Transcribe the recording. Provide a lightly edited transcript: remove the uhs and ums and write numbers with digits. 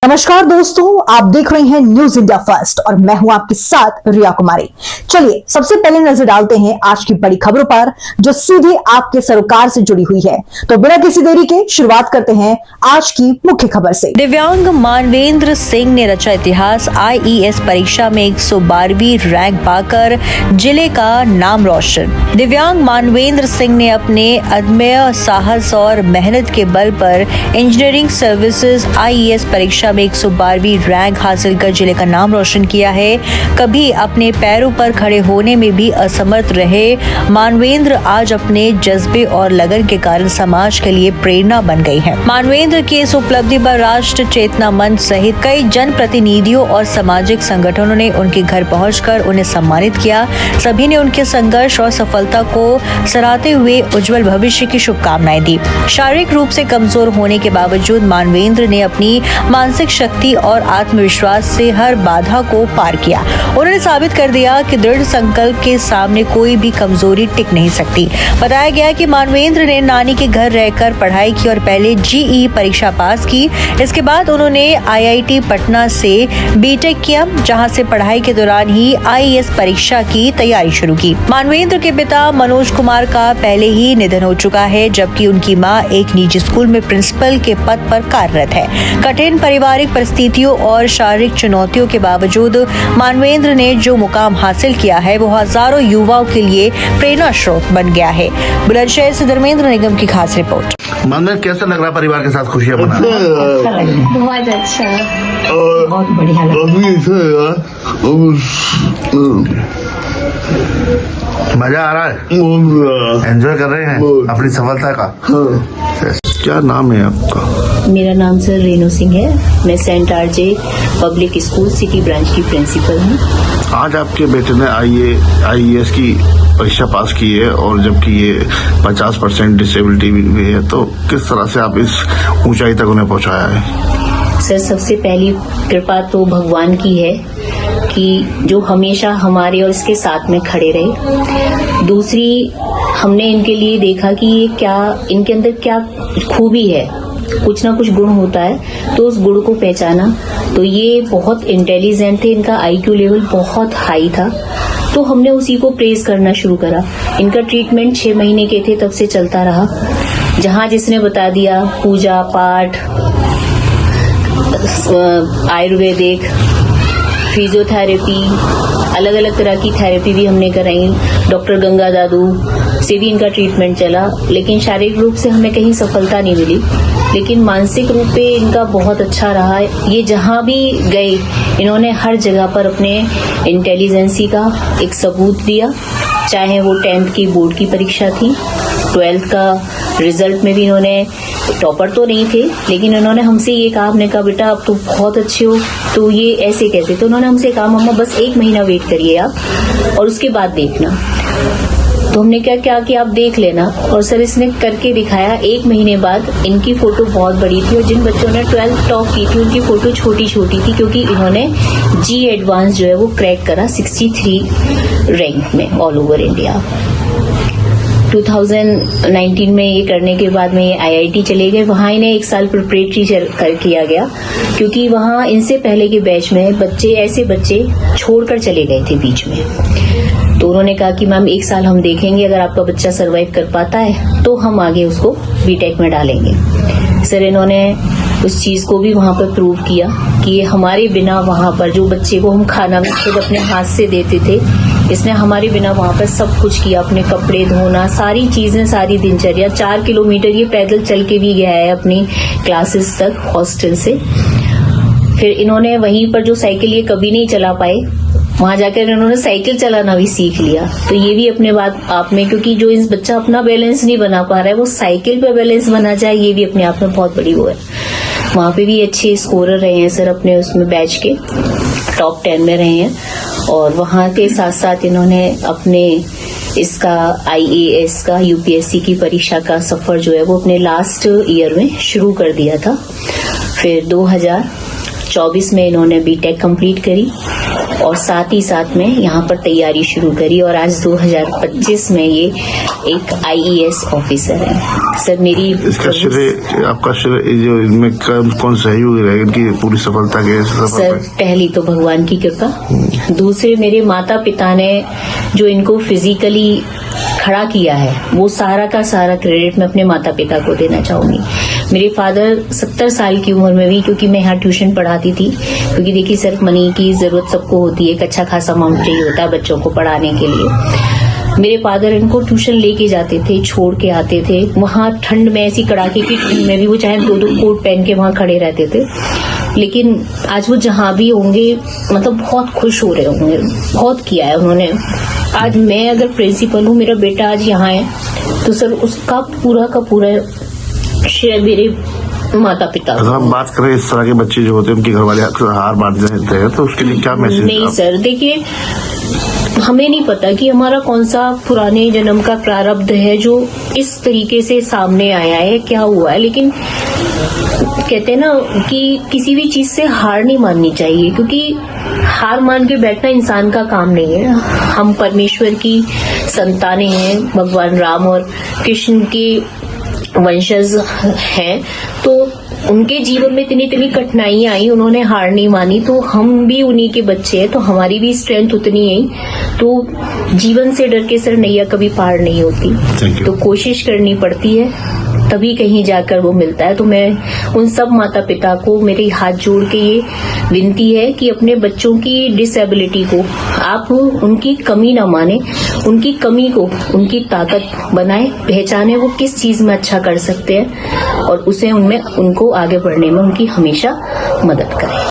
नमस्कार दोस्तों, आप देख रहे हैं न्यूज इंडिया फर्स्ट और मैं हूं आपके साथ रिया कुमारी। चलिए सबसे पहले नजर डालते हैं आज की बड़ी खबरों पर जो सीधे आपके सरोकार से जुड़ी हुई है। तो बिना किसी देरी के शुरुआत करते हैं आज की मुख्य खबर से। दिव्यांग मानवेंद्र सिंह ने रचा इतिहास। IES परीक्षा में 112वीं रैंक पाकर जिले का नाम रोशन। दिव्यांग मानवेंद्र सिंह ने अपने अदम्य साहस और मेहनत के बल पर इंजीनियरिंग सर्विसेज IES परीक्षा में 112वीं रैंक हासिल कर जिले का नाम रोशन किया है। कभी अपने पैरों पर खड़े होने में भी असमर्थ रहे मानवेंद्र आज अपने जज्बे और लगन के कारण समाज के लिए प्रेरणा बन गई हैं। मानवेंद्र की इस उपलब्धि पर राष्ट्र चेतना मंच सहित कई जनप्रतिनिधियों और सामाजिक संगठनों ने उनके घर पहुंचकर उन्हें सम्मानित किया। सभी ने उनके संघर्ष और सफलता को सराहते हुए उज्जवल भविष्य की शुभकामनाएं दी। शारीरिक रूप से कमजोर होने के बावजूद मानवेंद्र ने अपनी मानसिक शक्ति और आत्मविश्वास से हर बाधा को पार किया। उन्होंने साबित कर दिया कि दृढ़ संकल्प के सामने कोई भी कमजोरी टिक नहीं सकती। बताया गया कि मानवेंद्र ने नानी के घर रहकर पढ़ाई की और पहले GE परीक्षा पास की। इसके बाद उन्होंने IIT पटना से BTech किया, जहां से पढ़ाई के दौरान ही IAS परीक्षा की तैयारी शुरू की। मानवेंद्र के पिता मनोज कुमार का पहले ही निधन हो चुका है, जबकि उनकी मां एक निजी स्कूल में प्रिंसिपल के पद पर कार्यरत है। कठिन पारिवारिक परिस्थितियों और शारीरिक चुनौतियों के बावजूद मानवेंद्र ने जो मुकाम हासिल किया है वो हजारों युवाओं के लिए प्रेरणा स्रोत बन गया है। बुलंदशहर से धर्मेंद्र निगम की खास रिपोर्ट। मानवेंद्र, कैसा लग रहा है परिवार के साथ खुशियां मनाना? बहुत अच्छा, बहुत बढ़िया मजा आ रहा है? एंजॉय कर रहे हैं अपनी सफलता का? क्या नाम है आपका? मेरा नाम सर रेणु सिंह है। मैं saint RJ public school city branch की प्रिंसिपल हूँ। आज आपके बेटे ने IAS की परीक्षा पास की है और जबकि ये 50% डिसेबिलिटी भी है, तो किस तरह से आप इस ऊंचाई तक उन्हें पहुंचाया है? सर, सबसे पहली कृपा तो भगवान की है कि जो हमेशा हमारे और इसके साथ में खड़े रहे। दूसरी, हमने इनके लिए देखा कि ये क्या, इनके अंदर क्या खूबी है, कुछ ना कुछ गुण होता है, तो उस गुण को पहचाना। तो ये बहुत इंटेलिजेंट थे, इनका IQ लेवल बहुत हाई था, तो हमने उसी को प्रेज करना शुरू करा। इनका ट्रीटमेंट 6 महीने के थे तब से चलता रहा। जहाँ जिसने बता दिया, पूजा पाठ, आयुर्वेदिक, फिजियोथेरेपी, अलग अलग तरह की थेरेपी भी हमने कराई। डॉक्टर गंगा दादू से भी इनका ट्रीटमेंट चला, लेकिन शारीरिक रूप से हमें कहीं सफलता नहीं मिली। लेकिन मानसिक रूप पे इनका बहुत अच्छा रहा। ये जहाँ भी गए इन्होंने हर जगह पर अपने इंटेलिजेंसी का एक सबूत दिया। चाहे वो 10th की बोर्ड की परीक्षा थी, 12th का रिजल्ट में भी इन्होंने, टॉपर तो नहीं थे, लेकिन उन्होंने हमसे ये कहा, हमने कहा बेटा आप तो बहुत अच्छे हो, तो ये ऐसे कैसे? तो उन्होंने हमसे कहा मम्मा बस 1 महीना वेट करिए आप और उसके बाद देखना। तो हमने क्या कि आप देख लेना, और सर इसने करके दिखाया। 1 महीने बाद इनकी फोटो बहुत बड़ी थी और जिन बच्चों ने 12th टॉप की थी उनकी फोटो छोटी छोटी थी, क्योंकि इन्होंने G एडवांस जो है वो क्रैक करा 63 रैंक में ऑल ओवर इंडिया। 2019 में ये करने के बाद में ये IIT चले गए। वहाँ इन्हें 1 साल प्रिपरेटरी किया गया, क्योंकि वहाँ इनसे पहले के बैच में ऐसे बच्चे छोड़कर चले गए थे बीच में। तो उन्होंने कहा कि मैम 1 साल हम देखेंगे, अगर आपका बच्चा सरवाइव कर पाता है तो हम आगे उसको BTech में डालेंगे। सर इन्होंने उस चीज को भी वहाँ पर प्रूव किया कि ये हमारे बिना वहाँ पर, जो बच्चे को हम खाना में खुद अपने हाथ से देते थे, इसने हमारे बिना वहाँ पर सब कुछ किया। अपने कपड़े धोना, सारी चीजें, सारी दिनचर्या। 4 किलोमीटर ये पैदल चल के भी गया है अपनी क्लासेस तक हॉस्टल से। फिर इन्होंने वहीं पर जो साइकिल ये कभी नहीं चला पाए, वहां जाकर इन्होंने साइकिल चलाना भी सीख लिया। तो ये भी अपने बात आप में, क्योंकि जो इस बच्चा अपना बैलेंस नहीं बना पा रहा है वो साइकिल पे बैलेंस बना जाए, ये भी अपने आप में बहुत बड़ी वो है। वहां पे भी अच्छे स्कोरर रहे हैं सर, अपने उसमें बैच के टॉप 10 में रहे हैं। और वहां के साथ साथ इन्होंने अपने इसका IAS का UPSC की परीक्षा का सफर जो है वो अपने लास्ट ईयर में शुरू कर दिया था। फिर 2024 में इन्होंने BTech कंप्लीट करी और साथ ही साथ में यहाँ पर तैयारी शुरू करी और आज 2025 में ये एक IES ऑफिसर है। सर मेरी इसका श्रेय आपका श्रेय जो इनमें कौन सहयोगी रहेगा इनकी पूरी सफलता के सर पहली तो भगवान की कृपा, दूसरे मेरे माता पिता ने जो इनको फिजिकली खड़ा किया है वो सारा का सारा क्रेडिट मैं अपने माता पिता को देना चाहूंगी। मेरे फादर 70 साल की उम्र में भी, क्योंकि मैं यहाँ ट्यूशन पढ़ाती थी, क्योंकि देखिए सर मनी की जरूरत सबको होती है, एक अच्छा खासा अमाउंट चाहिए होता है बच्चों को पढ़ाने के लिए। मेरे फादर इनको ट्यूशन लेके जाते थे, छोड़ के आते थे, वहां ठंड में ऐसी कड़ाके की ठंड में भी वो चाहे 2-2 कोट पहन के वहां खड़े रहते थे, लेकिन आज वो जहां भी होंगे मतलब बहुत खुश हो रहे होंगे, बहुत किया है उन्होंने। आज मैं अगर प्रिंसिपल हूँ, मेरा बेटा आज यहाँ है, तो सर उसका पूरा का पूरा श्रेय मेरे माता पिता। अगर हम बात करें इस तरह के बच्चे जो होते हैं उनके घर वाले अक्सर हार मान जाते हैं, तो उसके लिए क्या मैसेज? नहीं सर, देखिए हमें नहीं पता कि हमारा कौन सा पुराने जन्म का प्रारब्ध है जो इस तरीके से सामने आया है, क्या हुआ है, लेकिन कहते हैं ना कि किसी भी चीज से हार नहीं माननी चाहिए, क्योंकि हार मान के बैठना इंसान का काम नहीं है। हम परमेश्वर की संतानें हैं, भगवान राम और कृष्ण के वंशज हैं, तो उनके जीवन में इतनी इतनी कठिनाइयां आई, उन्होंने हार नहीं मानी, तो हम भी उन्हीं के बच्चे हैं, तो हमारी भी स्ट्रेंथ उतनी है। तो जीवन से डर के सर नैया कभी पार नहीं होती, तो कोशिश करनी पड़ती है, तभी कहीं जाकर वो मिलता है। तो मैं उन सब माता पिता को मेरे हाथ जोड़ के ये विनती है कि अपने बच्चों की डिसेबिलिटी को आप उनकी कमी ना माने, उनकी कमी को उनकी ताकत बनाए, पहचाने वो किस चीज में अच्छा कर सकते हैं और उसे उनमें उनको आगे बढ़ने में उनकी हमेशा मदद करें।